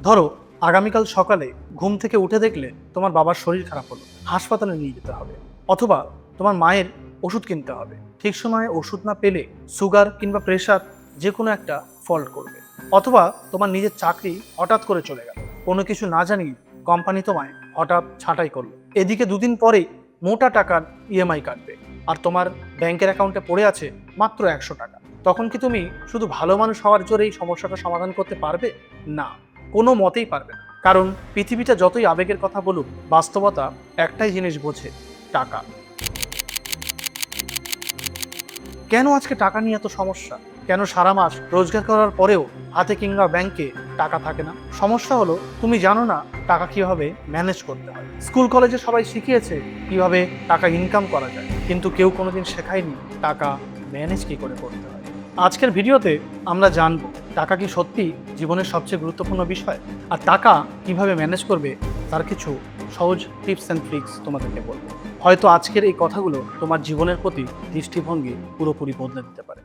ধরো আগামীকাল সকালে ঘুম থেকে উঠে দেখলে তোমার বাবার শরীর খারাপ হলো, হাসপাতালে নিয়ে যেতে হবে, অথবা তোমার মায়ের ওষুধ কিনতে হবে। ঠিক সময়ে ওষুধ না পেলে সুগার কিংবা প্রেশার যে কোনো একটা ফল্ট করবে, অথবা তোমার নিজের চাকরি হঠাৎ করে চলে গেল, কোনো কিছু না জানিয়ে কোম্পানি তোমায় হঠাৎ ছাঁটাই করলো। এদিকে দুদিন পরেই মোটা টাকার ইএমআই কাটবে, আর তোমার ব্যাংকের অ্যাকাউন্টে পড়ে আছে মাত্র 100 টাকা। তখন কি তুমি শুধু ভালো মানুষ হওয়ার জোরেই সমস্যাটা সমাধান করতে পারবে? না, কোনো মতেই পারবে না। কারণ পৃথিবীটা যতই আবেগের কথা বলুক, বাস্তবতা একটাই জিনিস বোঝে, টাকা। কেন আজকে টাকা নিয়ে এত সমস্যা? কেন সারা মাস রোজগার করার পরেও হাতে কিংবা ব্যাংকে টাকা থাকে না? সমস্যা হলো তুমি জানো না টাকা কিভাবে ম্যানেজ করতে হয়। স্কুল কলেজে সবাই শিখিয়েছে কিভাবে টাকা ইনকাম করা যায়, কিন্তু কেউ কোনোদিন শেখায়নি টাকা ম্যানেজ কি করে করতে হয়। আজকের ভিডিওতে আমরা জানবো টাকা কি সত্যি জীবনের সবচেয়ে গুরুত্বপূর্ণ বিষয়, আর টাকা কিভাবে ম্যানেজ করবে তার কিছু সহজ টিপস অ্যান্ড ট্রিক্স তোমাদেরকে বলবো। হয়তো আজকের এই কথাগুলো তোমার জীবনের প্রতি দৃষ্টিভঙ্গি পুরোপুরি বদলে দিতে পারে।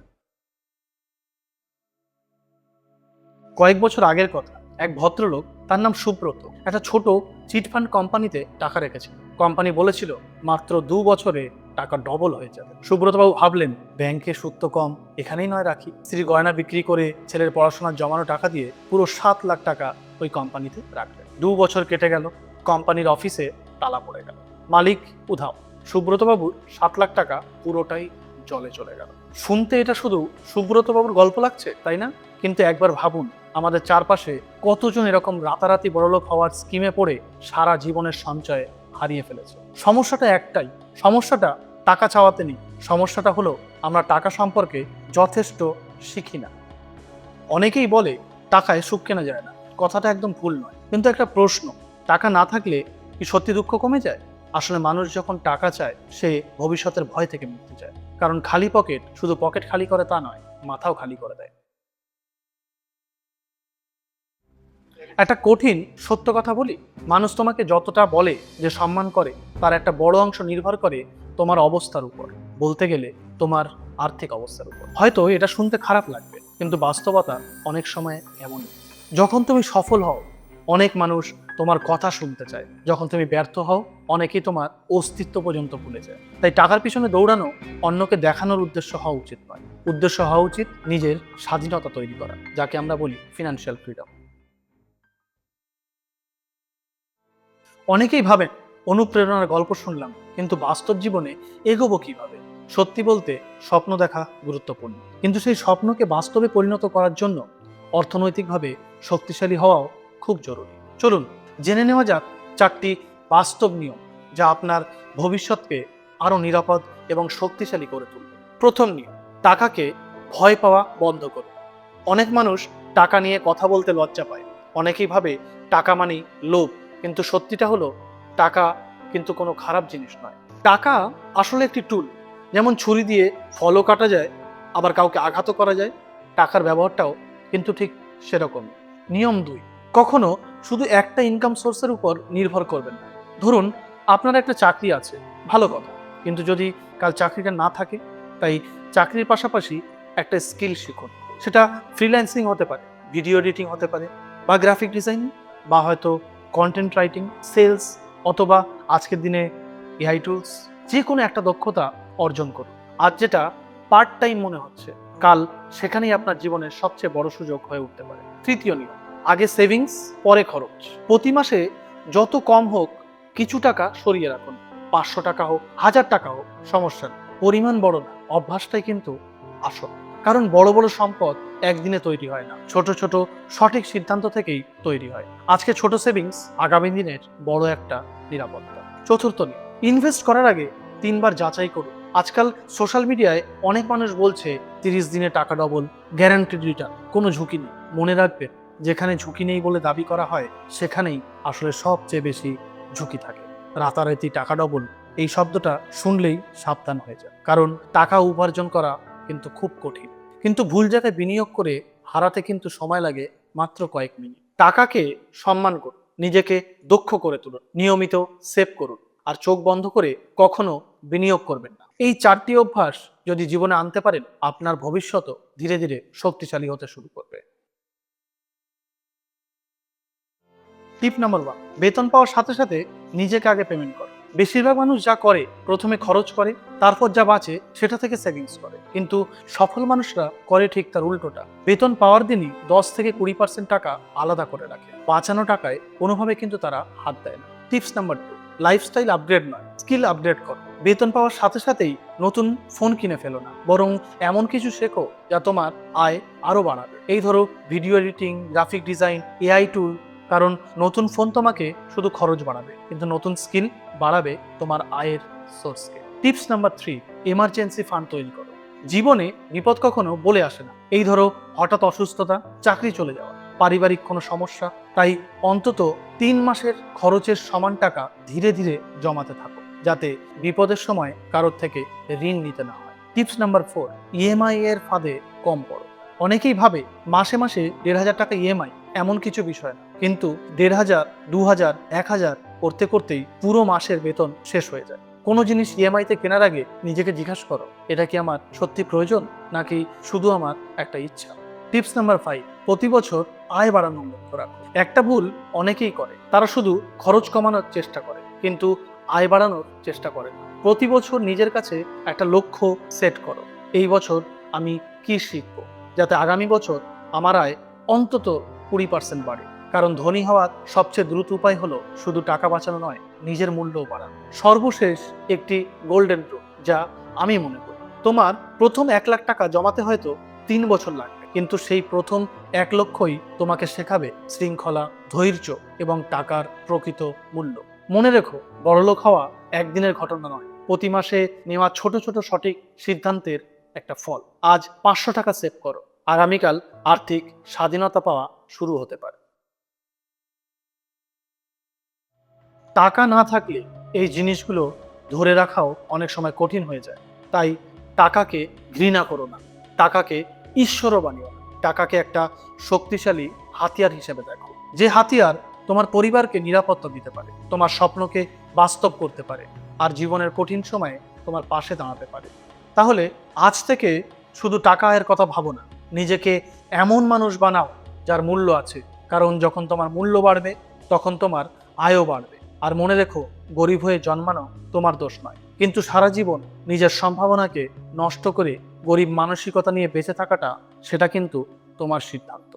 কয়েক বছর আগের কথা, এক ভদ্রলোক, তার নাম সুব্রত, একটা ছোট চিটফান্ড কোম্পানিতে টাকা রেখেছিল। কোম্পানি বলেছিল মাত্র 2 বছরে টাকা ডবল হয়ে যাবে। সুব্রতবাবু ভাবলেন, ব্যাংকে সুদ তো কম, এখানেই নয় রাখি। স্ত্রীর গয়না বিক্রি করে ছেলের পড়াশোনার জমানো টাকা দিয়ে পুরো 7 লাখ টাকা ওই কোম্পানিতে রাখলেন। 2 বছর কেটে গেল, কোম্পানির অফিসে তালা পড়ে গেল, মালিক উধাও। সুব্রতবাবুর 7 লাখ টাকা পুরোটাই জলে চলে গেল। শুনতে এটা শুধু সুব্রতবাবুর গল্প লাগছে, তাই না? কিন্তু একবার ভাবুন, আমাদের চারপাশে কতজন এরকম রাতারাতি বড়লোক হওয়ার স্কিমে পড়ে সারা জীবনের সঞ্চয় হারিয়ে ফেলেছে। সমস্যাটা একটাই, সমস্যাটা টাকা চাওয়াতে নেই, সমস্যাটা হলো আমরা টাকা সম্পর্কে যথেষ্ট শিখি না। অনেকেই বলে টাকায় সুখ কেনা যায় না, কথাটা একদম ভুল নয়, কিন্তু একটা প্রশ্ন, টাকা না থাকলে কি সত্যি দুঃখ কমে যায়? আসলে মানুষ যখন টাকা চায়, সে ভবিষ্যতের ভয় থেকে মুক্তি চায়। কারণ খালি পকেট শুধু পকেট খালি করে তা নয়, মাথাও খালি করে দেয়। একটা কঠিন সত্য কথা বলি, মানুষ তোমাকে যতটা বলে যে সম্মান করে, তার একটা বড় অংশ নির্ভর করে তোমার অবস্থার উপর, বলতে গেলে তোমার আর্থিক অবস্থার উপর। হয়তো এটা শুনতে খারাপ লাগবে, কিন্তু বাস্তবতা অনেক সময় এমনই। যখন তুমি সফল হও, অনেক মানুষ তোমার কথা শুনতে চায়। যখন তুমি ব্যর্থ হও, অনেকেই তোমার অস্তিত্ব পর্যন্ত ভুলে যায়। তাই টাকার পিছনে দৌড়ানো অন্যকে দেখানোর উদ্দেশ্য হওয়া উচিত নয়। উদ্দেশ্য হওয়া উচিত নিজের স্বাধীনতা তৈরি করা, যাকে আমরা বলি ফিনান্সিয়াল ফ্রিডম। অনেকেই ভাবেন অনুপ্রেরণার গল্প শুনলাম, কিন্তু বাস্তব জীবনে এগোবো কিভাবে? সত্যি বলতে, স্বপ্ন দেখা গুরুত্বপূর্ণ, কিন্তু সেই স্বপ্নকে বাস্তবে পরিণত করার জন্য অর্থনৈতিকভাবে শক্তিশালী হওয়াও খুব জরুরি। চলুন জেনে নেওয়া যাক 4টি বাস্তব নিয়ম, যা আপনার ভবিষ্যৎকে আরো নিরাপদ এবং শক্তিশালী করে তুলবে। প্রথম নিয়ম, টাকাকে ভয় পাওয়া বন্ধ করুন। অনেক মানুষ টাকা নিয়ে কথা বলতে লজ্জা পায়। অনেকেই ভাবে টাকা মানেই লোভ, কিন্তু সত্যিটা হলো টাকা কিন্তু কোনো খারাপ জিনিস নয়। টাকা আসলে একটি টুল। যেমন ছুরি দিয়ে ফলও কাটা যায়, আবার কাউকে আঘাতও করা যায়, টাকার ব্যবহারটাও কিন্তু ঠিক সেরকম। নিয়ম 2, কখনো শুধু একটা ইনকাম সোর্সের উপর নির্ভর করবেন না। ধরুন আপনার একটা চাকরি আছে, ভালো কথা, কিন্তু যদি কাল চাকরিটা না থাকে, তাই চাকরির পাশাপাশি একটা স্কিল শিখুন। সেটা ফ্রিল্যান্সিং হতে পারে, ভিডিও এডিটিং হতে পারে, বা গ্রাফিক ডিজাইনিং, বা হয়তো কন্টেন্ট রাইটিং, সেলস, অথবা আজকের দিনে এআই টুলস। যে কোনো একটা দক্ষতা অর্জন করুন। আজ যেটা পার্ট টাইম মনে হচ্ছে, কাল সেখানেই আপনার জীবনের সবচেয়ে বড় সুযোগ হয়ে উঠতে পারে। তৃতীয় নিয়ম, আগে সেভিংস পরে খরচ। প্রতি মাসে যত কম হোক কিছু টাকা সরিয়ে রাখুন। 500 টাকা হোক, 1000 টাকা হোক, সমস্যা নেই। পরিমাণ বড় না, অভ্যাসটাই কিন্তু আসল। কারণ বড় বড় সম্পদ একদিনে তৈরি হয় না, ছোট ছোট সঠিক সিদ্ধান্ত থেকেই তৈরি হয়। আজকে ছোট সেভিংস আগামী দিনের বড় একটা নিরাপত্তা। চতুর্থ নিয়ম, ইনভেস্ট করার আগে 3বার যাচাই করুন। আজকাল সোশ্যাল মিডিয়ায় অনেক মানুষ বলছে 30 দিনে টাকা ডবল, গ্যারান্টিড রিটার্ন। কোনো ঝুঁকি নেই। মনে রাখবেন, যেখানে ঝুঁকি নেই বলে দাবি করা হয়, সেখানেই আসলে সবচেয়ে বেশি ঝুঁকি থাকে। রাতারাতি টাকা ডবল, এই শব্দটা শুনলেই সাবধান হয়ে যায়, কারণ টাকা উপার্জন করা কিন্তু খুব কঠিন, কিন্তু ভুল জায়গায় বিনিয়োগ করে হারাতে কিন্তু সময় লাগে মাত্র কয়েক মিনিট। টাকাকে সম্মান করুন, নিজেকে দক্ষ করে তুলুন, নিয়মিত সেভ করুন, আর চোখ বন্ধ করে কখনো বিনিয়োগ করবেন না। এই 4টি অভ্যাস যদি জীবনে আনতে পারেন, আপনার ভবিষ্যৎও ধীরে ধীরে শক্তিশালী হতে শুরু করবে। টিপ নাম্বার 1, বেতন পাওয়ার সাথে সাথে নিজেকে আগে পেমেন্ট করো। বেশিরভাগ মানুষ যা করে প্রথমে খরচ করে, তারপর যা বাঁচে সেটা থেকে সেভিংস করে, কিন্তু সফল মানুষরা করে ঠিক তার উল্টোটা। বেতন পাওয়ার দিনই 10 থেকে 20% টাকা আলাদা করে রাখে। বাঁচানো টাকায় কোনোভাবে কিন্তু তারা হাত দেয় না। টিপস নাম্বার 2, লাইফস্টাইল আপগ্রেড নয়, স্কিল আপগ্রেড করো। বেতন পাওয়ার সাথে সাথেই নতুন ফোন কিনে ফেলো না, বরং এমন কিছু শেখো যা তোমার আয় আরো বাড়াবে। এই ধরো video editing, graphic design, AI টুল। কারণ নতুন ফোন তোমাকে শুধু খরচ বাড়াবে, কিন্তু নতুন স্কিল বাড়াবে তোমার আয়ের সোর্সকে। টিপস নাম্বার 3, এমার্জেন্সি ফান্ড তৈরি করো। জীবনে বিপদ কখনো বলে আসে না। এই ধরো হঠাৎ অসুস্থতা, চাকরি চলে যাওয়া, পারিবারিক কোনো সমস্যা। তাই অন্তত 3 মাসের খরচের সমান টাকা ধীরে ধীরে জমাতে থাকো, যাতে বিপদের সময় কারোর থেকে ঋণ নিতে না হয়। টিপস নাম্বার 4, ইএমআই এর ফাঁদে কম পড়ো। অনেকেই ভাবে মাসে মাসে 1,500 টাকা ইএমআই এমন কিছু বিষয় না, কিন্তু 1,500, 2,000, 1,000 করতে করতেই পুরো মাসের বেতন শেষ হয়ে যায়। কোনো জিনিস ইএমআইতে কেনার আগে নিজেকে জিজ্ঞাসা করো, এটা কি আমার সত্যি প্রয়োজন নাকি শুধু আমার একটা ইচ্ছা। টিপস নাম্বার 5, প্রতি বছর আয় বাড়ানোর লক্ষ্য রাখো। একটা ভুল অনেকেই করে, তারা শুধু খরচ কমানোর চেষ্টা করে কিন্তু আয় বাড়ানোর চেষ্টা করে না। প্রতি বছর নিজের কাছে একটা লক্ষ্য সেট করো। এই বছর আমি কি শিখব, যাতে আগামী বছর আমার আয় অন্তত 20% বাড়ে। কারণ ধনী হওয়ার সবচেয়ে দ্রুত উপায় হলো শুধু টাকা বাঁচানো নয়, নিজের মূল্যও বাড়ানো। সর্বশেষ একটি গোল্ডেন রুল যা আমি মনে করি, তোমার প্রথম 1 লাখ টাকা জমাতে হয়তো 3 বছর লাগবে, কিন্তু সেই প্রথম 1 লক্ষই তোমাকে শেখাবে শৃঙ্খলা, ধৈর্য এবং টাকার প্রকৃত মূল্য। মনে রেখো, বড়লোক হওয়া একদিনের ঘটনা নয়, প্রতি মাসে নেওয়া ছোট ছোট সঠিক সিদ্ধান্তের একটা ফল। আজ 500 টাকা সেভ করো, আগামীকাল আর্থিক স্বাধীনতা পাওয়া শুরু হতে পারে। টাকা না থাকলে এই জিনিসগুলো ধরে রাখাও অনেক সময় কঠিন হয়ে যায়। তাই টাকাকে ঘৃণা করো না, টাকাকে ঈশ্বরও বানিও না। টাকাকে একটা শক্তিশালী হাতিয়ার হিসেবে দেখো, যে হাতিয়ার তোমার পরিবারকে নিরাপত্তা দিতে পারে, তোমার স্বপ্নকে বাস্তব করতে পারে, আর জীবনের কঠিন সময়ে তোমার পাশে দাঁড়াতে পারে। তাহলে আজ থেকে শুধু টাকা আয়ের কথা ভাবো না, নিজেকে এমন মানুষ বানাও যার মূল্য আছে। কারণ যখন তোমার মূল্য বাড়বে, তখন তোমার আয়ও বাড়বে। আর মনে রেখো, গরিব হয়ে জন্মানো তোমার দোষ নয়, কিন্তু সারা জীবন নিজের সম্ভাবনাকে নষ্ট করে গরিব মানসিকতা নিয়ে বেঁচে থাকাটা, সেটা কিন্তু তোমার সিদ্ধান্ত।